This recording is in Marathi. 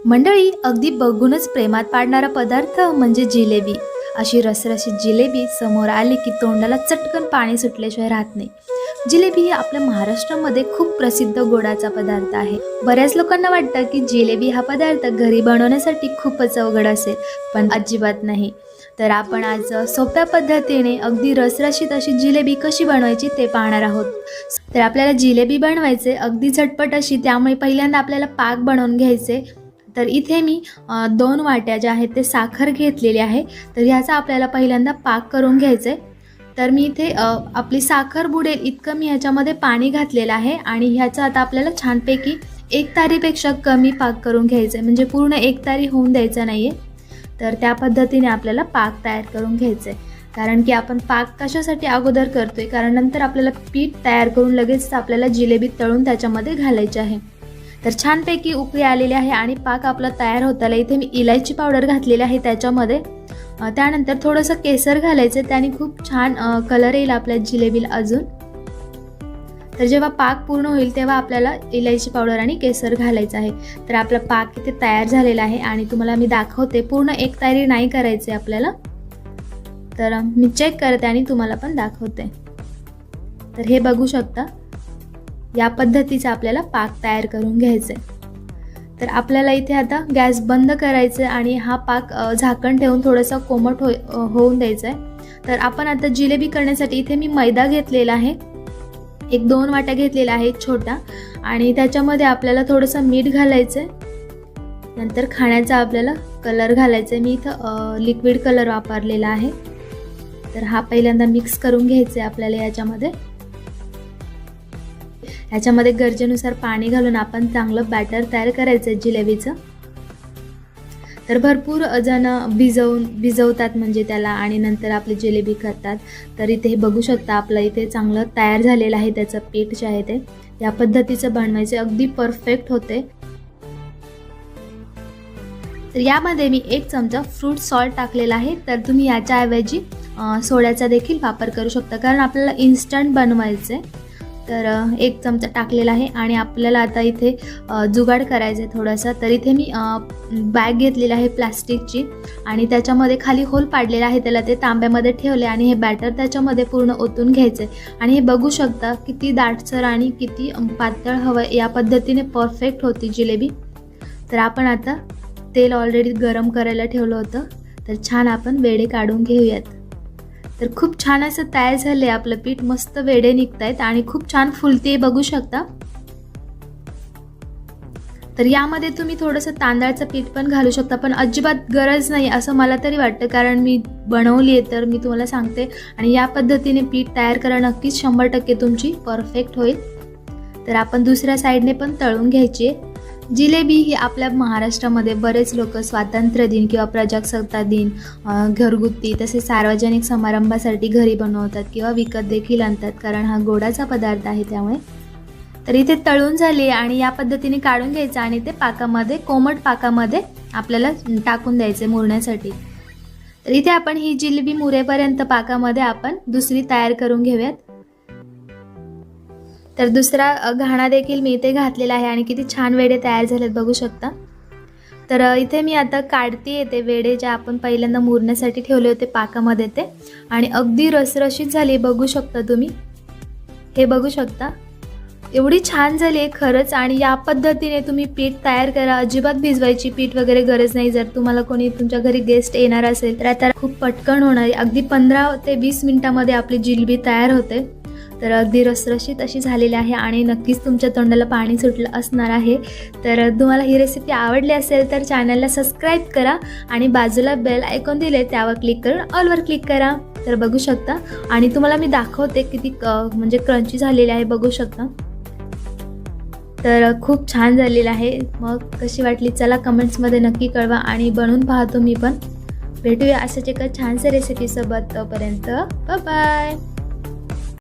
मंडळी, अगदी बघूनच प्रेमात पाडणारा पदार्थ म्हणजे जिलेबी. अशी रसरशीत जिलेबी समोर आली की तोंडाला चटकन पाणी सुटल्याशिवाय राहत नाही. जिलेबी ही आपल्या महाराष्ट्रामध्ये खूप प्रसिद्ध गोडाचा पदार्थ आहे. बऱ्याच लोकांना वाटतं की जिलेबी हा पदार्थ घरी बनवण्यासाठी खूपच अवघड असेल, पण अजिबात नाही. तर आपण आज सोप्या पद्धतीने अगदी रसरशीत अशी जिलेबी कशी बनवायची ते पाहणार आहोत. तर आपल्याला जिलेबी बनवायचे अगदी झटपट अशी, त्यामुळे पहिल्यांदा आपल्याला पाक बनवून घ्यायचे. तर इथे मी 2 वाट्या ज्या आहेत ते साखर घेतलेली आहे. तर ह्याचा आपल्याला पहिल्यांदा पाक करून घ्यायचं आहे. तर मी इथे आपली साखर बुडेल इतकं मी ह्याच्यामध्ये पाणी घातलेलं आहे आणि ह्याचा आता आपल्याला छानपैकी 1 तारीपेक्षा कमी पाक करून घ्यायचं आहे, म्हणजे पूर्ण 1 तारी होऊन द्यायचा नाही आहे. तर त्या पद्धतीने आपल्याला पाक तयार करून घ्यायचं आहे. कारण की आपण पाक कशासाठी अगोदर करतोय, कारण नंतर आपल्याला पीठ तयार करून लगेच आपल्याला जिलेबी तळून त्याच्यामध्ये घालायची आहे. तर छानपैकी उकळी आलेली आहे आणि पाक आपला तयार होत आला. इथे मी इलायची पावडर घातलेली आहे त्याच्यामध्ये. त्यानंतर थोडंसं केसर घालायचं, त्याने खूप छान कलर येईल आपल्या जिलेबीला अजून. तर जेव्हा पाक पूर्ण होईल तेव्हा आपल्याला इलायची पावडर आणि केसर घालायचं आहे. तर आपला पाक इथे तयार झालेला आहे आणि तुम्हाला मी दाखवते. पूर्ण 1 तारी नाही करायचे आपल्याला. तर मी चेक करते आणि तुम्हाला पण दाखवते. तर हे बघू शकता, या पद्धतीचा आपल्याला पाक तयार करून घ्यायचा आहे. तर आपल्याला इथे आता गॅस बंद करायचं आणि हा पाक झाकण ठेवून थोडंसं कोमट होऊन द्यायचं आहे. तर आपण आता जिलेबी करण्यासाठी इथे मी मैदा घेतलेला आहे. 1-2 वाट्या घेतलेला आहे छोटा, आणि त्याच्यामध्ये आपल्याला थोडंसं मीठ घालायचं आहे. नंतर खाण्याचा आपल्याला कलर घालायचा आहे. मी इथं लिक्विड कलर वापरलेला आहे. तर हा पहिल्यांदा मिक्स करून घ्यायचं आहे आपल्याला याच्यामध्ये. ह्याच्यामध्ये गरजेनुसार पाणी घालून आपण चांगलं बॅटर तयार करायचं आहे जिलेबीचं. तर भरपूर जण भिजवतात म्हणजे त्याला, आणि नंतर आपली जिलेबी करतात. तर इथे हे बघू शकता, आपलं इथे चांगलं तयार झालेलं आहे त्याचं पीठ जे आहे ते. या पद्धतीचं बनवायचं, अगदी परफेक्ट होते. तर यामध्ये मी 1 चमचा फ्रूट सॉल्ट टाकलेला आहे. तर तुम्ही याच्याऐवजी सोड्याचा देखील वापर करू शकता, कारण आपल्याला इन्स्टंट बनवायचं आहे. तर 1 चमचा टाकलेला आहे आणि आपल्याला आता इथे जुगाड करायचं आहे थोडासा. तर इथे मी बॅग घेतलेली आहे प्लास्टिकची, आणि त्याच्यामध्ये खाली होल पाडलेला आहे. त्याला ते तांब्यामध्ये ठेवले आणि हे बॅटर त्याच्यामध्ये पूर्ण ओतून घ्यायचं आहे. आणि हे बघू शकता किती दाटसर आणि किती पातळ हवं, या पद्धतीने परफेक्ट होती जिलेबी. तर आपण आता तेल ऑलरेडी गरम करायला ठेवलं होतं. तर छान आपण वेडे काढून घेऊयात. तर खूप छान असं तयार झाले आपलं पीठ. मस्त वेडे निघत आहेत आणि खूप छान फुलते, बघू शकता. तर यामध्ये तुम्ही थोडंसं तांदळाचं पीठ पण घालू शकता, पण अजिबात गरज नाही असं मला तरी वाटतं, कारण मी बनवली आहे तर मी तुम्हाला सांगते. आणि या पद्धतीने पीठ तयार करा, नक्कीच 100% तुमची परफेक्ट होईल. तर आपण दुसऱ्या साईडने पण तळून घ्यायची आहे. जिलेबी ही आपल्या महाराष्ट्रामध्ये बरेच लोक स्वातंत्र्य दिन किंवा प्रजासत्ताक दिन, घरगुती तसेच सार्वजनिक समारंभासाठी घरी बनवतात किंवा विकत देखील आणतात, कारण हा गोडाचा पदार्थ आहे त्यामुळे. तर इथे तळून झाली आणि या पद्धतीने काढून घ्यायचं आणि ते पाकामध्ये, कोमट पाकामध्ये आपल्याला टाकून द्यायचे मुरण्यासाठी. तर इथे आपण ही जिलेबी मुरेपर्यंत पाकामध्ये आपण दुसरी तयार करून घेऊयात. तर दुसरा घाणा देखील मी इथे घातलेला आहे आणि किती छान वेडे तयार झालेत, बघू शकता. तर इथे मी आता काढते ते वेडे जे आपण पहिल्यांदा मुरण्यासाठी ठेवले होते पाकामध्ये ते, आणि अगदी रसरशीत झाली, बघू शकता तुम्ही. हे बघू शकता, एवढी छान झाली आहे खरंच. आणि या पद्धतीने तुम्ही पीठ तयार करा, अजिबात भिजवायची पीठ वगैरे गरज नाही. जर तुम्हाला कोणी तुमच्या घरी गेस्ट येणार असेल तर आता खूप पटकन होणार आहे. अगदी 15 ते 20 मिनिटामध्ये आपली जिलेबी तयार होते. तर अगदी रसरशीत अशी झालेली आहे आणि नक्कीच तुमच्या तोंडाला पाणी सुटलं असणार आहे. तर तुम्हाला ही रेसिपी आवडली असेल तर चॅनलला सबस्क्राईब करा आणि बाजूला बेल आयकॉन दिले त्यावर क्लिक करून ऑलवर क्लिक करा. तर बघू शकता, आणि तुम्हाला मी दाखवते किती म्हणजे क्रंची झालेली आहे, बघू शकता. तर खूप छान झालेलं आहे. मग कशी वाटली चला कमेंट्समध्ये नक्की कळवा आणि बनवून पाहतो मी पण. भेटूया अशाच एका छानशा रेसिपीसोबत. तोपर्यंत बाय बाय.